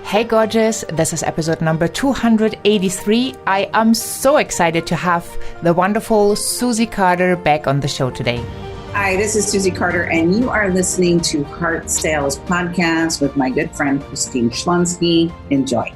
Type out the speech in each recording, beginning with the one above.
Hey gorgeous, this is episode number 283. I am so excited to have the wonderful Susie Carder back on the show today. Hi, this is Susie Carder, and you are listening to HeartSells podcast with my good friend Christine Schlonsky. Enjoy.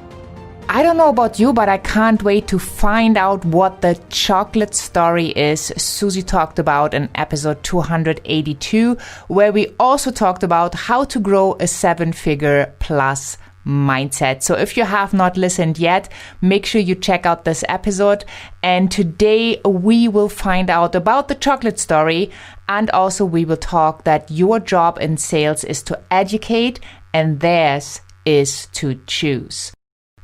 I don't know about you, but I can't wait to find out what the chocolate story is Susie talked about in episode 282, where we also talked about how to grow a 7-figure plus mindset. So if you have not listened yet, make sure you check out this episode. And today we will find out about the chocolate story, and also we will talk that your job in sales is to educate and theirs is to choose.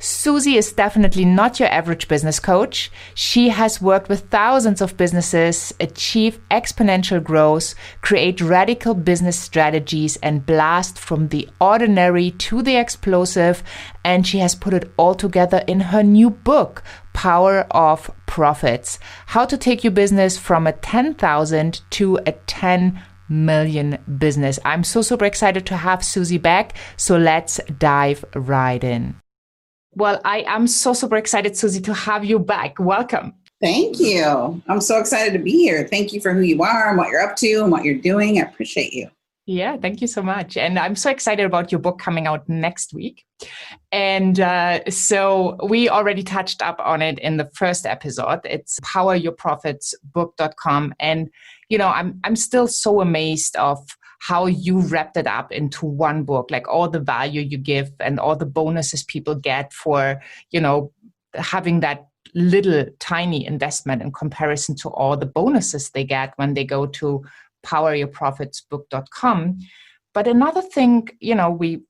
Susie is definitely not your average business coach. She has worked with thousands of businesses, achieve exponential growth, create radical business strategies, and blast from the ordinary to the explosive. And she has put it all together in her new book, Power of Profits: How to Take Your Business from a 10,000 to a 10 million business. I'm so super excited to have Susie back. So let's dive right in. Well, I am so super excited, Susie, to have you back. Welcome. Thank you. I'm so excited to be here. Thank you for who you are and what you're up to and what you're doing. I appreciate you. Yeah, thank you so much. And I'm so excited about your book coming out next week. And so we already touched up on it in the first episode. It's poweryourprofitsbook.com. And, you know, I'm still so amazed of how you wrapped it up into one book, like all the value you give and all the bonuses people get for, you know, having that little tiny investment in comparison to all the bonuses they get when they go to poweryourprofitsbook.com. But another thing, you know, we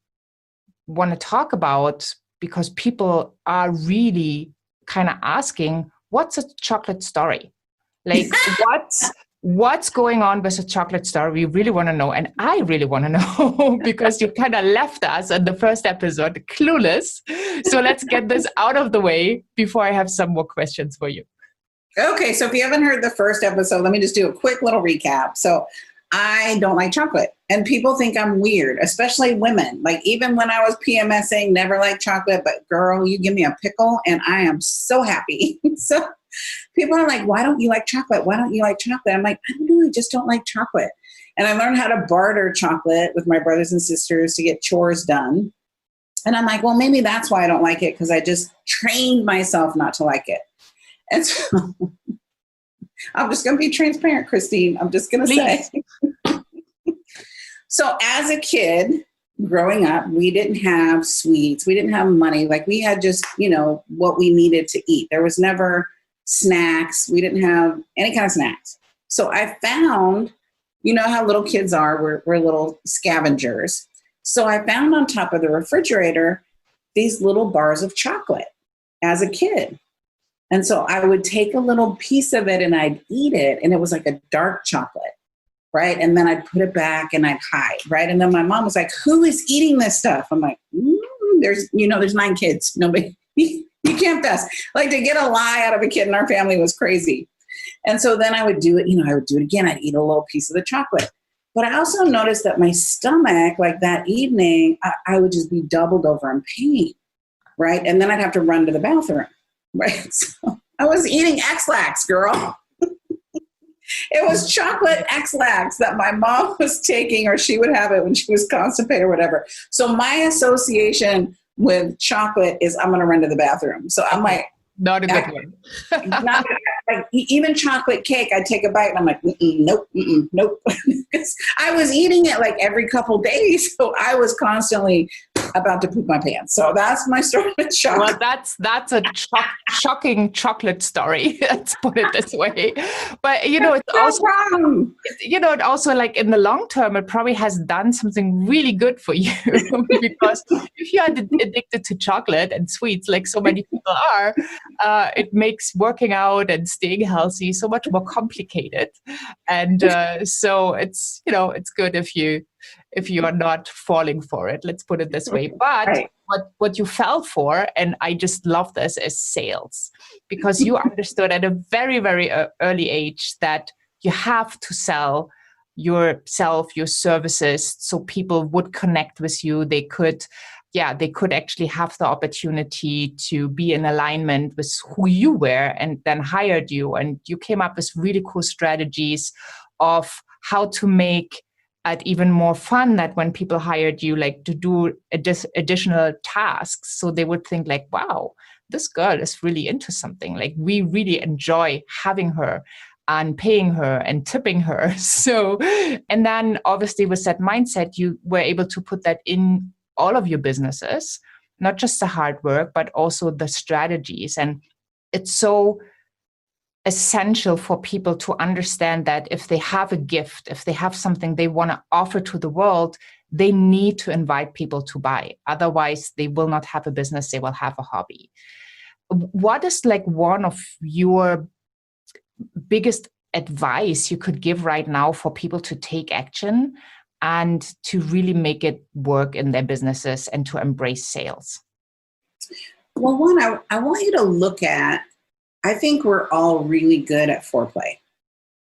want to talk about, because people are really kind of asking, what's a chocolate story? Like what's going on with a chocolate story? We really want to know. And I really want to know because you kind of left us in the first episode clueless. So let's get this out of the way before I have some more questions for you. Okay, so if you haven't heard the first episode, let me just do a quick little recap. So I don't like chocolate, and people think I'm weird, especially women. Like even when I was PMSing, never liked chocolate, but girl, you give me a pickle and I am so happy. So people are like, why don't you like chocolate? Why don't you like chocolate? I'm like, I don't know, I just don't like chocolate. And I learned how to barter chocolate with my brothers and sisters to get chores done. And I'm like, well, maybe that's why I don't like it, because I just trained myself not to like it. And so I'm just going to be transparent, Christine. I'm just going to say. So as a kid growing up, we didn't have sweets. We didn't have money. Like we had just, you know, what we needed to eat. There was never snacks. We didn't have any kind of snacks. So I found, you know how little kids are, we're little scavengers. So I found on top of the refrigerator these little bars of chocolate as a kid. And so I would take a little piece of it and I'd eat it. And it was like a dark chocolate, right? And then I'd put it back and I'd hide, right? And then my mom was like, who is eating this stuff? I'm like, there's 9 kids. Nobody, you can't best. Like to get a lie out of a kid in our family was crazy. And so then I would do it, I would do it again. I'd eat a little piece of the chocolate. But I also noticed that my stomach, like that evening, I would just be doubled over in pain, right? And then I'd have to run to the bathroom. Right. So I was eating X-Lax, girl. It was chocolate X-Lax that my mom was taking, or she would have it when she was constipated or whatever. So my association with chocolate is I'm going to run to the bathroom. So I'm like, not a good one. Like even chocolate cake, I'd take a bite and I'm like, nope. I was eating it like every couple days. So I was constantly about to poop my pants. So that's my story with chocolate. Well, that's a shocking chocolate story. Let's put it this way. But it's also wrong. It also, like, in the long term, it probably has done something really good for you because if you are addicted to chocolate and sweets, like so many people are, it makes working out and staying healthy so much more complicated. And so it's good if you are not falling for it. Let's put it this way. But right. what you fell for, and I just love this, is sales, because you understood at a very, very early age that you have to sell yourself, your services, so people would connect with you. They could actually have the opportunity to be in alignment with who you were, and then hired you. And you came up with really cool strategies of how to make it even more fun, that when people hired you, like to do additional tasks, so they would think like, wow, this girl is really into something. Like, we really enjoy having her and paying her and tipping her. So, and then obviously with that mindset, you were able to put that in all of your businesses, not just the hard work, but also the strategies. And it's so essential for people to understand that if they have a gift, if they have something they want to offer to the world, they need to invite people to buy. Otherwise, they will not have a business, they will have a hobby. What is like one of your biggest advice you could give right now for people to take action and to really make it work in their businesses and to embrace sales? Well, one, I want you to look at, I think we're all really good at foreplay,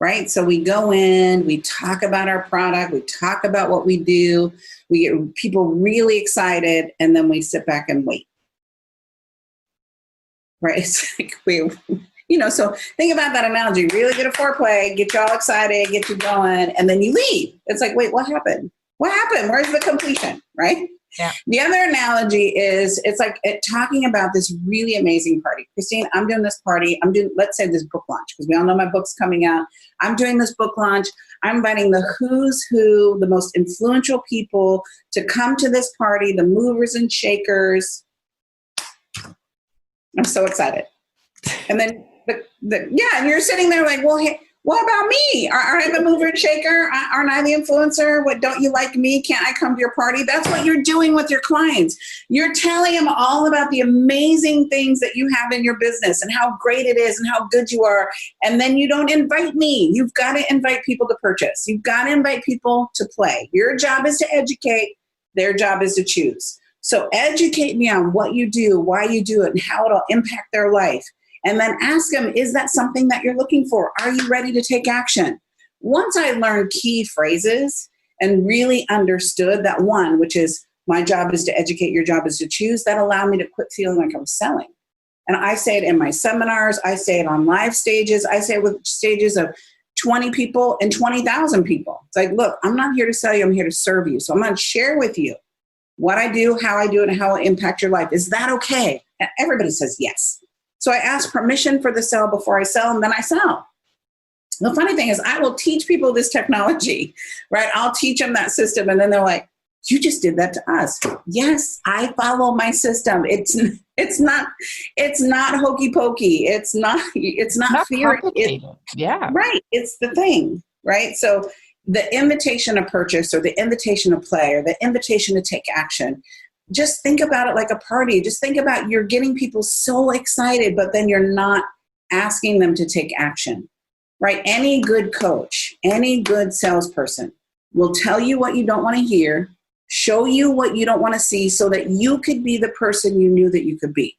right? So we go in, we talk about our product, we talk about what we do, we get people really excited, and then we sit back and wait, right? It's like so think about that analogy. Really good at foreplay, get you all excited, get you going, and then you leave. It's like, wait, what happened? What happened? Where's the completion, right? Yeah. The other analogy is, it's like talking about this really amazing party. Christine, I'm doing this party. Let's say this book launch, because we all know my book's coming out. I'm doing this book launch. I'm inviting the who's who, the most influential people to come to this party, the movers and shakers. I'm so excited. And then, and you're sitting there like, well, hey, what about me? Aren't I the mover and shaker? Aren't I the influencer? What, don't you like me? Can't I come to your party? That's what you're doing with your clients. You're telling them all about the amazing things that you have in your business and how great it is and how good you are. And then you don't invite me. You've got to invite people to purchase. You've got to invite people to play. Your job is to educate. Their job is to choose. So educate me on what you do, why you do it, and how it'll impact their life. And then ask them, is that something that you're looking for? Are you ready to take action? Once I learned key phrases and really understood that one, which is my job is to educate, your job is to choose, that allowed me to quit feeling like I was selling. And I say it in my seminars. I say it on live stages. I say it with stages of 20 people and 20,000 people. It's like, look, I'm not here to sell you. I'm here to serve you. So I'm going to share with you what I do, how I do it, and how it impact your life. Is that okay? And everybody says yes. So I ask permission for the sale before I sell, and then I sell. The funny thing is, I will teach people this technology, right? I'll teach them that system, and then they're like, you just did that to us. Yes, I follow my system. It's not hokey pokey. It's not fear. Yeah. Right. It's the thing, right? So the invitation to purchase, or the invitation to play, or the invitation to take action, just think about it like a party. Just think about, you're getting people so excited, but then you're not asking them to take action, right? Any good coach, any good salesperson will tell you what you don't want to hear, show you what you don't want to see, so that you could be the person you knew that you could be.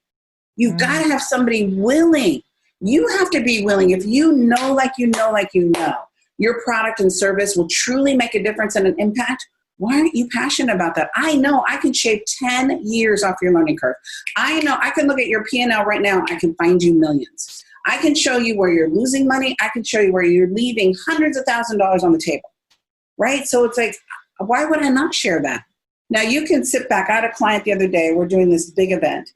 You've got to have somebody willing. You have to be willing. If you know, your product and service will truly make a difference and an impact, why aren't you passionate about that? I know I can shave 10 years off your learning curve. I know I can look at your P&L right now and I can find you millions. I can show you where you're losing money. I can show you where you're leaving hundreds of $1,000s on the table, right? So it's like, why would I not share that? Now you can sit back. I had a client the other day. We're doing this big event.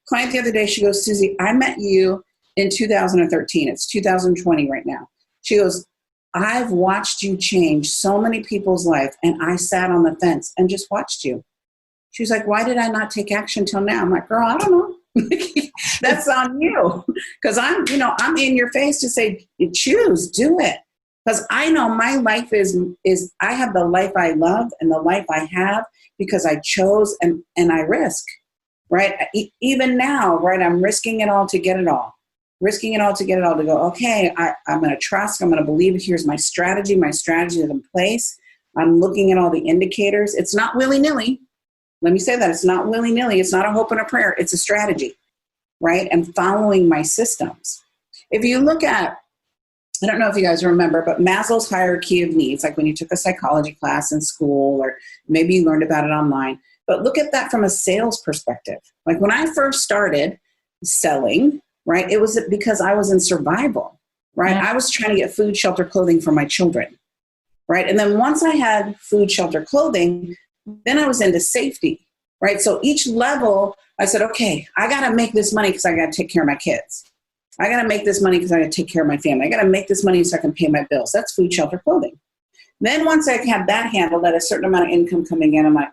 Client the other day, she goes, Susie, I met you in 2013. It's 2020 right now. She goes, I've watched you change so many people's life, and I sat on the fence and just watched you. She was like, why did I not take action till now? I'm like, girl, I don't know. That's on you. Because I'm in your face to say, choose, do it. Because I know my life is I have the life I love and the life I have because I chose and I risk, right? Even now, right, I'm risking it all to get it all. Risking it all to get it all, to go, okay, I'm going to trust, I'm going to believe, here's my strategy is in place. I'm looking at all the indicators. It's not willy-nilly. Let me say that. It's not willy-nilly. It's not a hope and a prayer. It's a strategy, right? And following my systems. If you look at I don't know if you guys remember, but Maslow's hierarchy of needs, like when you took a psychology class in school, or maybe you learned about it online, but look at that from a sales perspective. Like when I first started selling, right, it was because I was in survival, right? I was trying to get food, shelter, clothing for my children, right? And then once I had food, shelter, clothing, then I was into safety, right? So each level, I said, okay, I got to make this money because I got to take care of my kids. I got to make this money because I got to take care of my family. I got to make this money so I can pay my bills. That's food, shelter, clothing. Then once I had that handled, at a certain amount of income coming in, I'm like,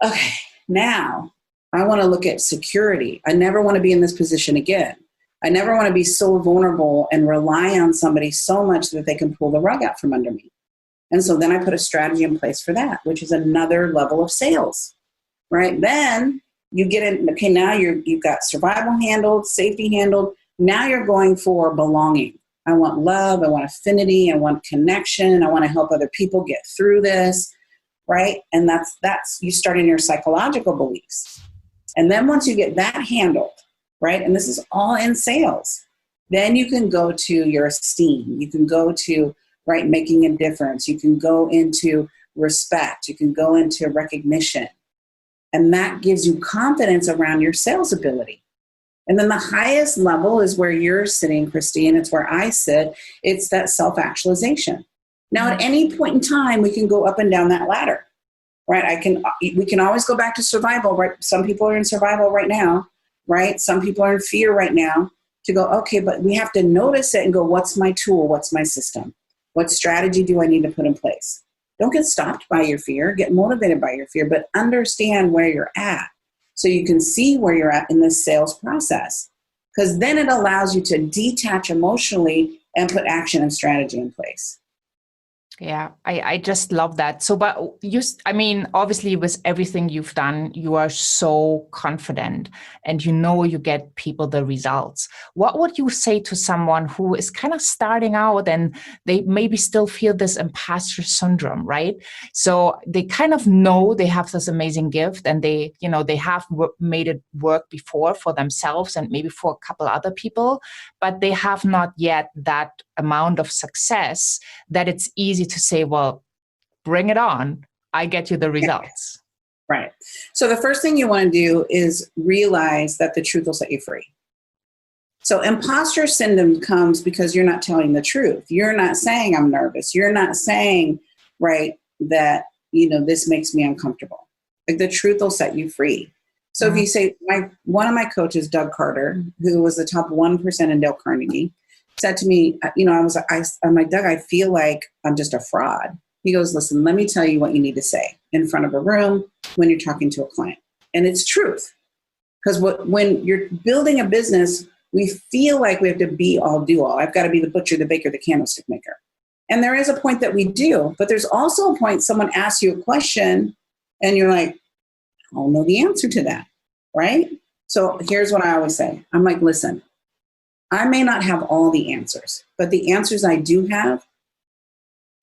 okay, now I want to look at security. I never want to be in this position again. I never want to be so vulnerable and rely on somebody so much that they can pull the rug out from under me. And so then I put a strategy in place for that, which is another level of sales, right? Then you get in, okay, now you've got survival handled, safety handled. Now you're going for belonging. I want love. I want affinity. I want connection. I want to help other people get through this, right? And that's you start in your psychological beliefs. And then once you get that handled, right? And this is all in sales. Then you can go to your esteem. You can go to, right, making a difference. You can go into respect. You can go into recognition. And that gives you confidence around your sales ability. And then the highest level is where you're sitting, Christine. It's where I sit. It's that self-actualization. Now, at any point in time, we can go up and down that ladder, right? We can always go back to survival, right? Some people are in survival right now, right? Some people are in fear right now to go, okay, but we have to notice it and go, what's my tool? What's my system? What strategy do I need to put in place? Don't get stopped by your fear. Get motivated by your fear, but understand where you're at. So you can see where you're at in this sales process, because then it allows you to detach emotionally and put action and strategy in place. Yeah, I just love that. So, but obviously with everything you've done, you are so confident and you get people the results. What would you say to someone who is kind of starting out and they maybe still feel this imposter syndrome, right? So they kind of know they have this amazing gift and they have made it work before for themselves and maybe for a couple other people, but they have not yet that amount of success that it's easy to say, well, bring it on. I get you the results. Right. So the first thing you want to do is realize that the truth will set you free. So imposter syndrome comes because you're not telling the truth. You're not saying I'm nervous. You're not saying, right, that, this makes me uncomfortable. Like the truth will set you free. So if you say, one of my coaches, Doug Carter, who was the top 1% in Dale Carnegie, said to me, I'm like, Doug, I feel like I'm just a fraud. He goes, listen, let me tell you what you need to say in front of a room when you're talking to a client. And it's truth. Because when you're building a business, we feel like we have to be all, do all. I've got to be the butcher, the baker, the candlestick maker. And there is a point that we do, but there's also a point someone asks you a question and you're like, I don't know the answer to that, right? So here's what I always say. I'm like, listen, I may not have all the answers, but the answers I do have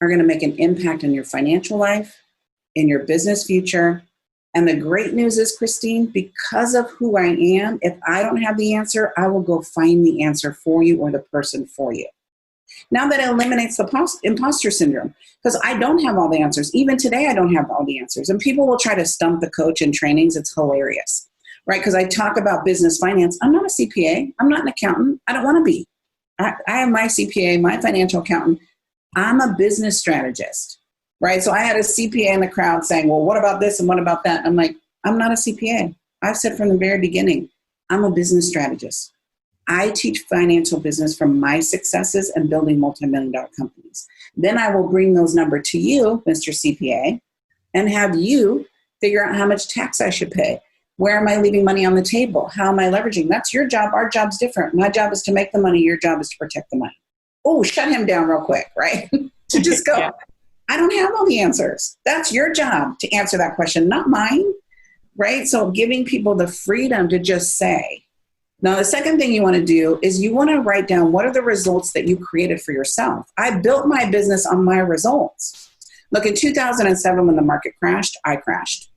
are going to make an impact on your financial life, in your business future. And the great news is, Christine, because of who I am, if I don't have the answer, I will go find the answer for you or the person for you. Now that eliminates the imposter syndrome, because I don't have all the answers. Even today, I don't have all the answers. And people will try to stump the coach in trainings. It's hilarious. Right? Because I talk about business finance. I'm not a CPA. I'm not an accountant. I don't want to be. I have my CPA, my financial accountant. I'm a business strategist. Right? So I had a CPA in the crowd saying, well, what about this and what about that? I'm like, I'm not a CPA. I've said from the very beginning, I'm a business strategist. I teach financial business from my successes and building multi-million-dollar companies. Then I will bring those numbers to you, Mr. CPA, and have you figure out how much tax I should pay. Where am I leaving money on the table? How am I leveraging? That's your job. Our job's different. My job is to make the money. Your job is to protect the money. Oh, shut him down real quick, right? To just go, yeah. I don't have all the answers. That's your job to answer that question, not mine, right? So giving people the freedom to just say. Now, the second thing you want to do is you want to write down what are the results that you created for yourself. I built my business on my results. Look, in 2007, when the market crashed, I crashed,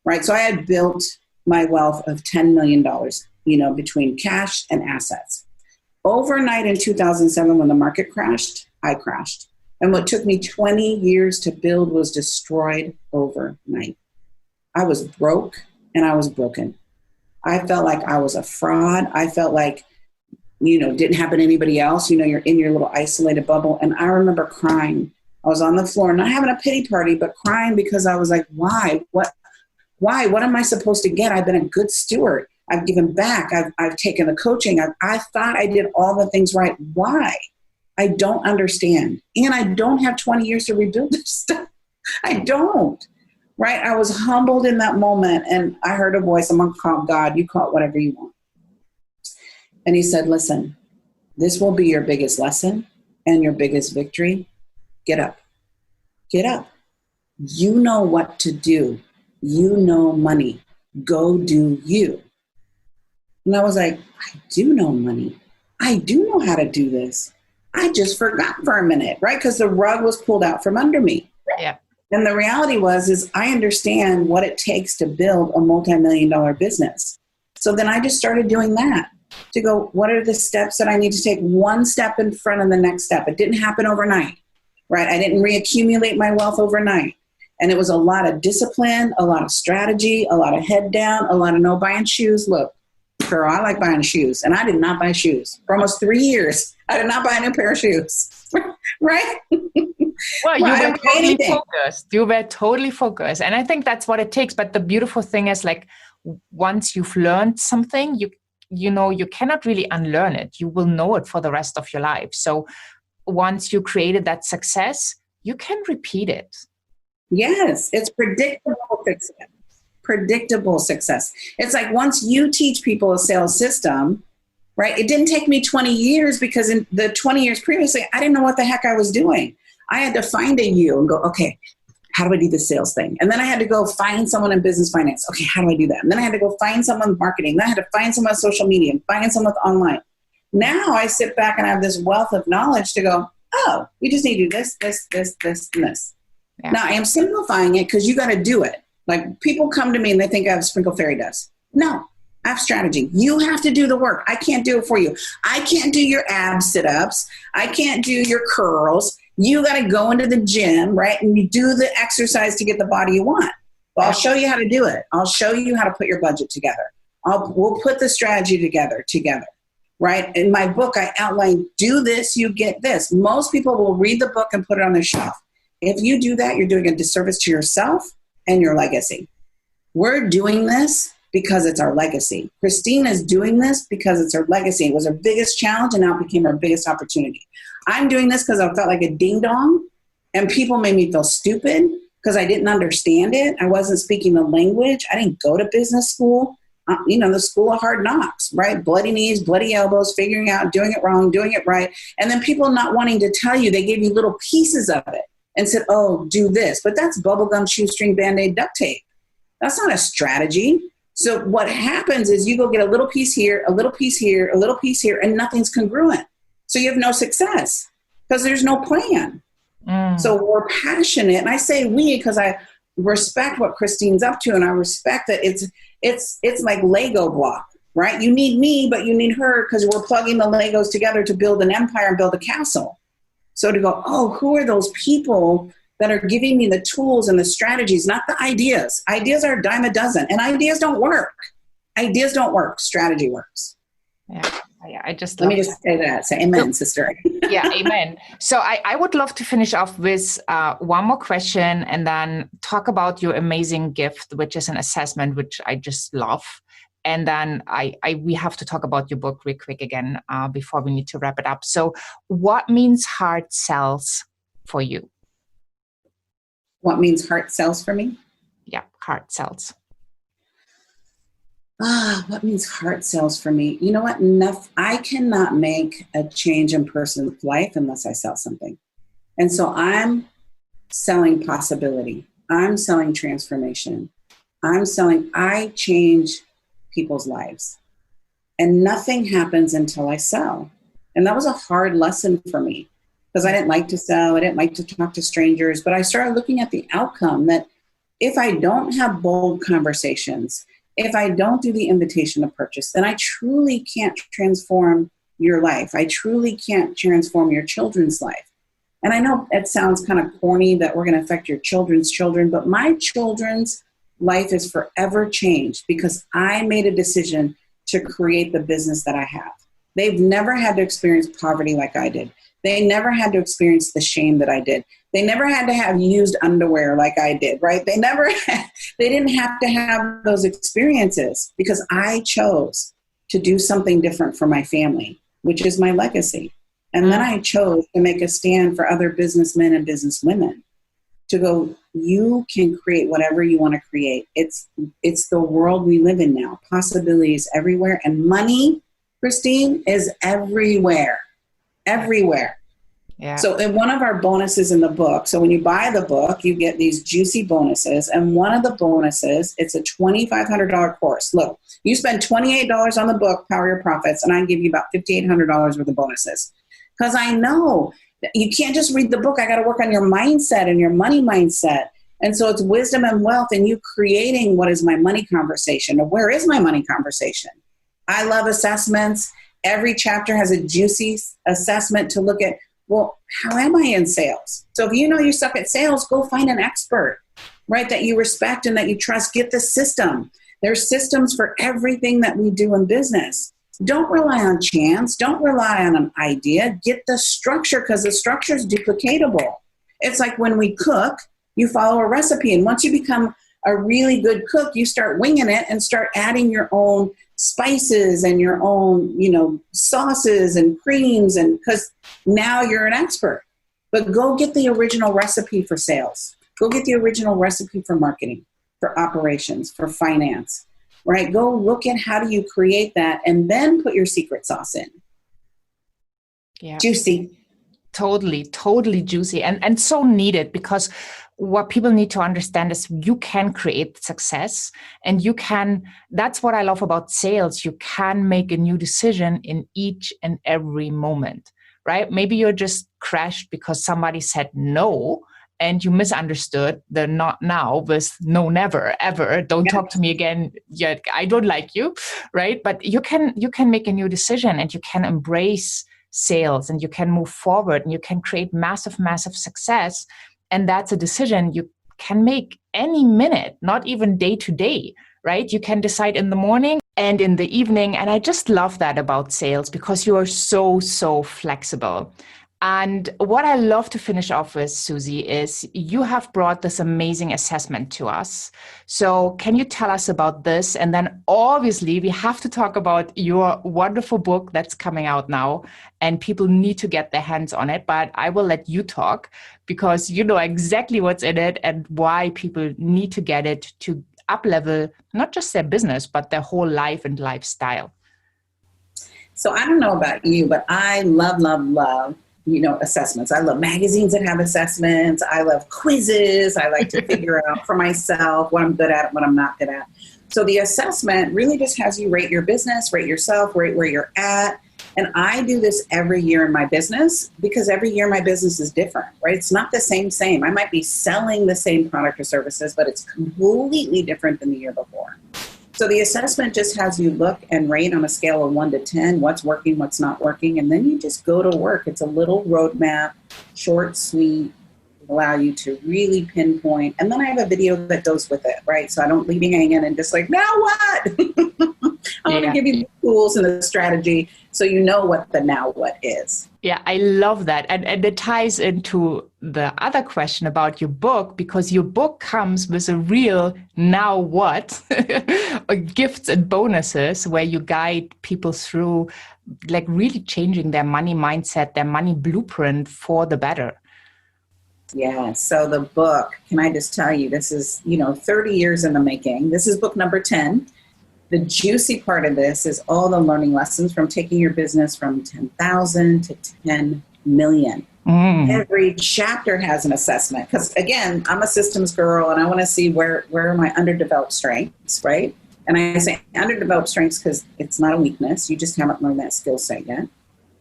right? So I had built my wealth of $10 million, between cash and assets. Overnight in 2007, when the market crashed, I crashed. And what took me 20 years to build was destroyed overnight. I was broke and I was broken. I felt like I was a fraud. I felt like, didn't happen to anybody else. You're in your little isolated bubble. And I remember crying. I was on the floor, not having a pity party, but crying because I was like, why? Why? What am I supposed to get? I've been a good steward. I've given back. I've taken the coaching. I thought I did all the things right. Why? I don't understand. And I don't have 20 years to rebuild this stuff. I don't. Right? I was humbled in that moment. And I heard a voice. I'm going to call God. You call it whatever you want. And he said, listen, this will be your biggest lesson and your biggest victory. Get up. Get up. You know what to do. You know money. Go do you. And I was like, I do know money. I do know how to do this. I just forgot for a minute, right? Because the rug was pulled out from under me. Yeah. And the reality is I understand what it takes to build a multi-million-dollar business. So then I just started doing that to go, what are the steps that I need to take one step in front of the next step? It didn't happen overnight, right? I didn't reaccumulate my wealth overnight. And it was a lot of discipline, a lot of strategy, a lot of head down, a lot of no buying shoes. Look, girl, I like buying shoes. And I did not buy shoes. For almost 3 years, I did not buy a new pair of shoes. Right? Well, you were totally focused. You were totally focused. And I think that's what it takes. But the beautiful thing is, like, once you've learned something, you cannot really unlearn it. You will know it for the rest of your life. So once you created that success, you can repeat it. Yes, it's predictable success. Predictable success. It's like once you teach people a sales system, right? It didn't take me 20 years because in the 20 years previously, I didn't know what the heck I was doing. I had to find a you and go, okay, how do I do this sales thing? And then I had to go find someone in business finance. Okay, how do I do that? And then I had to go find someone in marketing. Then I had to find someone on social media and find someone with online. Now I sit back and I have this wealth of knowledge to go, oh, you just need to do this, this, this, this, and this. Yeah. Now I am simplifying it because you got to do it. Like, people come to me and they think I have sprinkle fairy dust. No, I have strategy. You have to do the work. I can't do it for you. I can't do your ab sit-ups. I can't do your curls. You got to go into the gym, right? And you do the exercise to get the body you want. Well, I'll show you how to do it. I'll show you how to put your budget together. We'll put the strategy together, right? In my book, I outline, do this, you get this. Most people will read the book and put it on their shelf. If you do that, you're doing a disservice to yourself and your legacy. We're doing this because it's our legacy. Christine is doing this because it's her legacy. It was her biggest challenge, and now it became her biggest opportunity. I'm doing this because I felt like a ding dong, and people made me feel stupid because I didn't understand it. I wasn't speaking the language. I didn't go to business school. The school of hard knocks, right? Bloody knees, bloody elbows, figuring out, doing it wrong, doing it right. And then people not wanting to tell you, they gave you little pieces of it and said, oh, do this. But that's bubblegum, shoestring, Band-Aid, duct tape. That's not a strategy. So what happens is you go get a little piece here, a little piece here, a little piece here, and nothing's congruent. So you have no success because there's no plan. So we're passionate. And I say we because I respect what Christine's up to, and I respect that it's like Lego block, right? You need me, but you need her because we're plugging the Legos together to build an empire and build a castle. So to go, oh, who are those people that are giving me the tools and the strategies, not the ideas? Ideas are a dime a dozen, and ideas don't work. Ideas don't work. Strategy works. Yeah. I just let me just say that. Say amen, sister. Yeah, amen. So I would love to finish off with one more question and then talk about your amazing gift, which is an assessment, which I just love. And then we have to talk about your book real quick again before we need to wrap it up. So what means HeartSells for you? What means HeartSells for me? Yeah, HeartSells. What means HeartSells for me? You know what? I cannot make a change in person's life unless I sell something. And so I'm selling possibility. I'm selling transformation. I change people's lives. And nothing happens until I sell. And that was a hard lesson for me because I didn't like to sell. I didn't like to talk to strangers. But I started looking at the outcome that if I don't have bold conversations, if I don't do the invitation to purchase, then I truly can't transform your life. I truly can't transform your children's life. And I know it sounds kind of corny that we're going to affect your children's children, but my children's life is forever changed because I made a decision to create the business that I have. They've never had to experience poverty like I did. They never had to experience the shame that I did. They never had to have used underwear like I did, right? They didn't have to have those experiences because I chose to do something different for my family, which is my legacy. And then I chose to make a stand for other businessmen and businesswomen to go, you can create whatever you want to create. It's the world we live in now. Possibilities everywhere. And money, Christine, is everywhere. Everywhere. Yeah. So in one of our bonuses in the book, so when you buy the book, you get these juicy bonuses. And one of the bonuses, it's a $2,500 course. Look, you spend $28 on the book, Power Your Profits, and I give you about $5,800 worth of bonuses. Because I know that you can't just read the book. I got to work on your mindset and your money mindset. And so it's wisdom and wealth and you creating what is my money conversation or where is my money conversation. I love assessments. Every chapter has a juicy assessment to look at, well, how am I in sales? So if you know you suck at sales, go find an expert, right, that you respect and that you trust. Get the system. There's systems for everything that we do in business. Don't rely on chance. Don't rely on an idea. Get the structure because the structure is duplicatable. It's like when we cook, you follow a recipe. And once you become a really good cook, you start winging it and start adding your own spices and your own, sauces and creams. And because now you're an expert. But go get the original recipe for sales. Go get the original recipe for marketing, for operations, for finance. Right? Go look at how do you create that and then put your secret sauce in. Yeah. Juicy. Totally juicy and so needed because what people need to understand is you can create success and that's what I love about sales. You can make a new decision in each and every moment, right? Maybe you're just crashed because somebody said no. And you misunderstood the not now with no, never, ever. Don't talk to me again. Yet I don't like you, right? But you can make a new decision and you can embrace sales and you can move forward and you can create massive, massive success. And that's a decision you can make any minute, not even day to day, right? You can decide in the morning and in the evening. And I just love that about sales because you are so, so flexible. And what I love to finish off with, Susie, is you have brought this amazing assessment to us. So can you tell us about this? And then obviously we have to talk about your wonderful book that's coming out now and people need to get their hands on it. But I will let you talk because you know exactly what's in it and why people need to get it to up-level, not just their business, but their whole life and lifestyle. So I don't know about you, but I love assessments. I love magazines that have assessments. I love quizzes. I like to figure out for myself what I'm good at and what I'm not good at. So the assessment really just has you rate your business, rate yourself, rate where you're at. And I do this every year in my business because every year my business is different, right? It's not the same. I might be selling the same product or services, but it's completely different than the year before. So the assessment just has you look and rate on a scale of 1 to 10, what's working, what's not working, and then you just go to work. It's a little roadmap, short, sweet, allow you to really pinpoint. And then I have a video that goes with it, right? So I don't leave you hanging and just like, now what? I want to give you the tools and the strategy so you know what the now what is. Yeah, I love that. And it ties into the other question about your book, because your book comes with a real now what gifts and bonuses where you guide people through like really changing their money mindset, their money blueprint for the better. Yeah. So the book, can I just tell you, this is, 30 years in the making. This is book number 10. The juicy part of this is all the learning lessons from taking your business from 10,000 to 10 million. Every chapter has an assessment because, again, I'm a systems girl and I want to see where are my underdeveloped strengths, right? And I say underdeveloped strengths because it's not a weakness. You just haven't learned that skill set yet.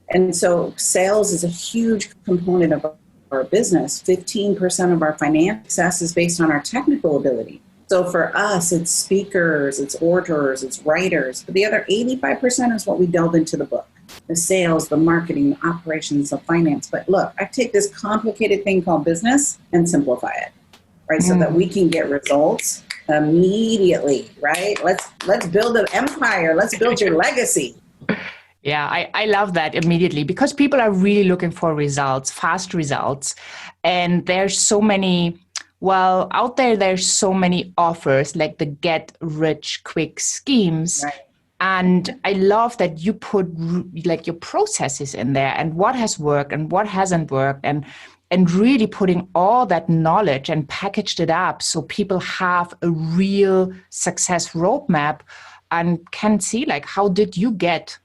And so sales is a huge component of our business. 15% of our financial success is based on our technical ability. So for us, it's speakers, it's orators, it's writers. But the other 85% is what we delve into the book. the sales, the marketing, the operations, the finance. But look, I take this complicated thing called business and simplify it, right? So that we can get results immediately, right? Let's build an empire. Let's build your legacy. Yeah, I love that immediately, because people are really looking for results, fast results. And there's so many, out there's so many offers, like the get rich quick schemes. Right. And I love that you put like your processes in there and what has worked and what hasn't worked, and really putting all that knowledge and packaged it up so people have a real success roadmap and can see, like, how did you get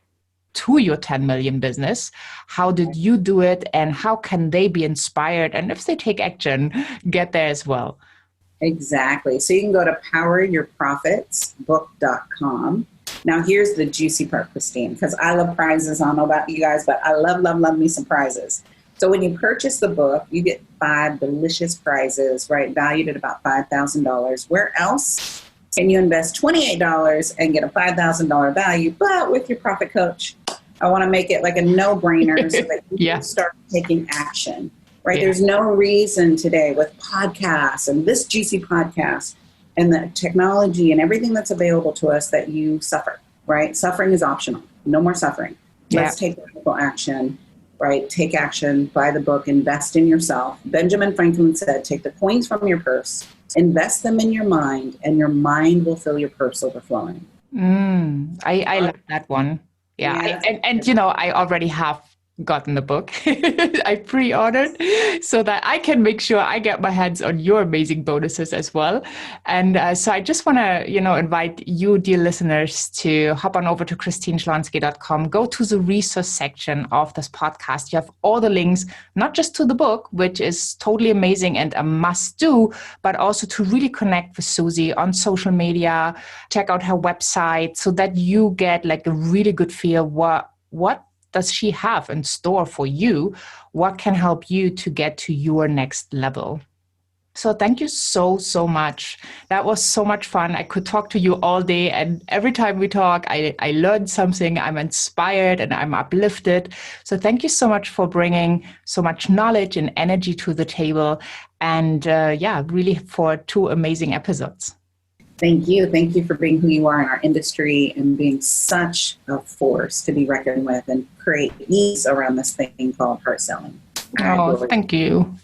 to your 10 million business? How did you do it? And how can they be inspired? And if they take action, get there as well. Exactly. So you can go to poweryourprofitsbook.com. Now, here's the juicy part, Christine, because I love prizes. I don't know about you guys, but I love me some prizes. So when you purchase the book, you get 5 delicious prizes, right? Valued at about $5,000. Where else can you invest $28 and get a $5,000 value? But with your profit coach, I want to make it like a no-brainer so that you can start taking action, right? Yeah. There's no reason today with podcasts and this juicy podcast and the technology and everything that's available to us that you suffer, right? Suffering is optional. No more suffering. Let's take practical action, right? Take action, buy the book, invest in yourself. Benjamin Franklin said, take the coins from your purse, invest them in your mind, and your mind will fill your purse overflowing. I like that one. Yeah. And you know, I already have gotten the book. I pre-ordered so that I can make sure I get my hands on your amazing bonuses as well. And so I just want to, invite you, dear listeners, to hop on over to christineschlonski.com, go to the resource section of this podcast. You have all the links, not just to the book, which is totally amazing and a must do, but also to really connect with Susie on social media, check out her website so that you get like a really good feel what does she have in store for you? What can help you to get to your next level? So thank you so much. That was so much fun. I could talk to you all day, and every time we talk, I learned something. I'm inspired and I'm uplifted. So thank you so much for bringing so much knowledge and energy to the table, and really for 2 amazing episodes. Thank you. Thank you for being who you are in our industry and being such a force to be reckoned with and create ease around this thing called heart selling. Oh, thank you.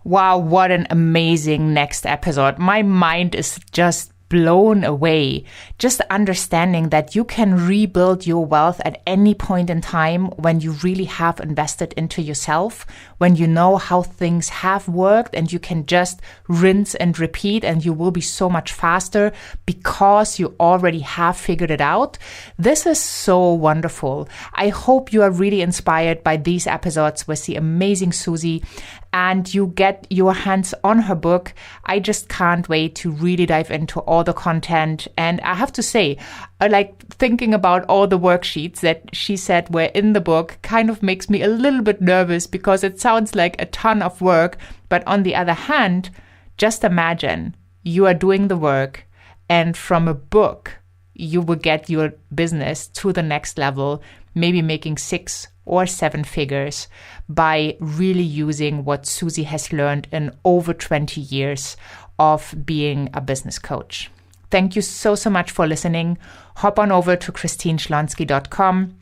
Wow, what an amazing next episode. My mind is just blown away. Just understanding that you can rebuild your wealth at any point in time when you really have invested into yourself, when you know how things have worked, and you can just rinse and repeat, and you will be so much faster because you already have figured it out. This is so wonderful. I hope you are really inspired by these episodes with the amazing Susie, and you get your hands on her book. I just can't wait to really dive into all the content. And I have to say, I like thinking about all the worksheets that she said were in the book kind of makes me a little bit nervous because it sounds like a ton of work. But on the other hand, just imagine you are doing the work, and from a book, you will get your business to the next level, maybe making 6 or 7 figures by really using what Susie has learned in over 20 years of being a business coach. Thank you so much for listening. Hop on over to christineschlonski.com.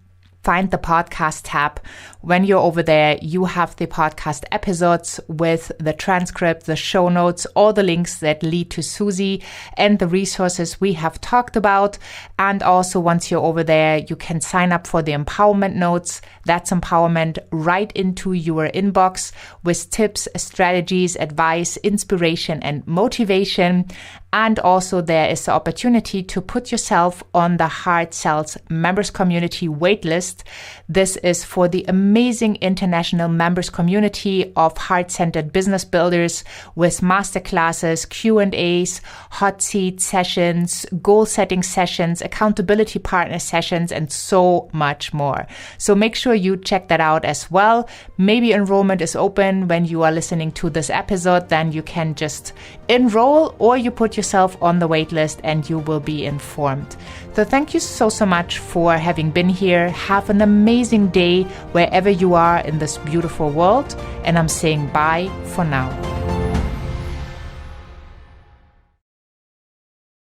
Find the podcast tab. When you're over there, you have the podcast episodes with the transcript, the show notes, all the links that lead to Susie and the resources we have talked about. And also, once you're over there, you can sign up for the empowerment notes. That's empowerment right into your inbox with tips, strategies, advice, inspiration, and motivation. And also there is the opportunity to put yourself on the HeartSells members community waitlist. This is for the amazing international members community of heart-centered business builders with masterclasses, Q&As, hot seat sessions, goal setting sessions, accountability partner sessions, and so much more. So make sure you check that out as well. Maybe enrollment is open when you are listening to this episode, then you can just enroll, or you put put yourself on the wait list and you will be informed. So thank you so much for having been here. Have an amazing day wherever you are in this beautiful world. And I'm saying bye for now.